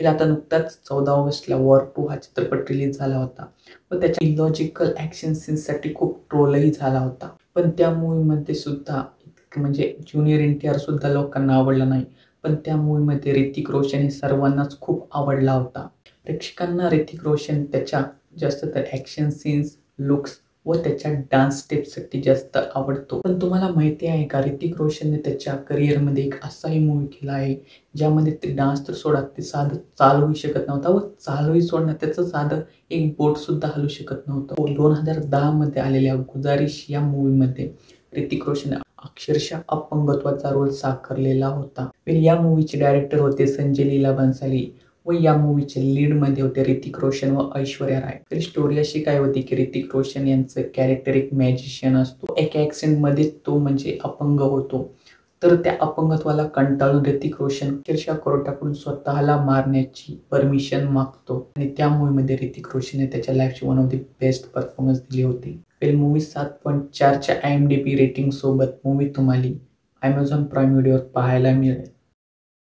आता नुकताच 14 ऑगस्टला वॉर 2 हा चित्रपट रिलीज झाला होता. व त्याच्या इलॉजिकल ॲक्शन सीन्ससाठी खूप ट्रोलही झाला होता. पण त्या मूव्हीमध्ये सुद्धा म्हणजे ज्युनियर एन-टी-आर सुद्धा लोकांना आवडला नाही. पण त्या मूव्हीमध्ये ऋतिक रोशन हे सर्वांनाच खूप आवडला होता. प्रेक्षकांना ऋतिक रोशन त्याच्या जास्त तर ॲक्शन सीन्स, लुक्स व त्याच्या डान्स स्टेप्ससाठी जास्त आवडतो. पण तुम्हाला माहिती आहे का, ऋतिक रोशनने त्याच्या करिअरमध्ये एक असाही मूव्ही केला आहे, ज्यामध्ये ते डान्स तर सोडा, ते साधं चालूही शकत नव्हता व चालूही सोडणार त्याचं साधं एक बोटसुद्धा हलू शकत नव्हतं. 2010 मध्ये आलेल्या गुजारिश या मूव्हीमध्ये ऋतिक रोशन अक्षरशः अपंगत्वाचा रोल साकारलेला होता. या मूव्हीचे डायरेक्टर होते संजय लीला भंसाली व या मूव्हीचे लीडमध्ये होते ऋतिक रोशन व ऐश्वर्या राय. तर स्टोरी अशी काय होती की ऋतिक रोशन यांचं कॅरेक्टर एक मॅजिशियन असतो. एका ॲक्सिडेंटमध्ये तो म्हणजे अपंग होतो. तर त्या अपंगत्वाला कंटाळून ऋतिक रोशन अक्षरशः कोर्टाकडून स्वतःला मारण्याची परमिशन मागतो आणि त्या मूव्हीमध्ये ऋतिक रोशनने त्याच्या लाईफची one of the best performance दिली होती. मूव्ही 7.4च्या IMDb रेटिंग सोबत मूव्ही तुम्हाला Amazon प्राईम व्हिडिओवर पाहायला मिळेल.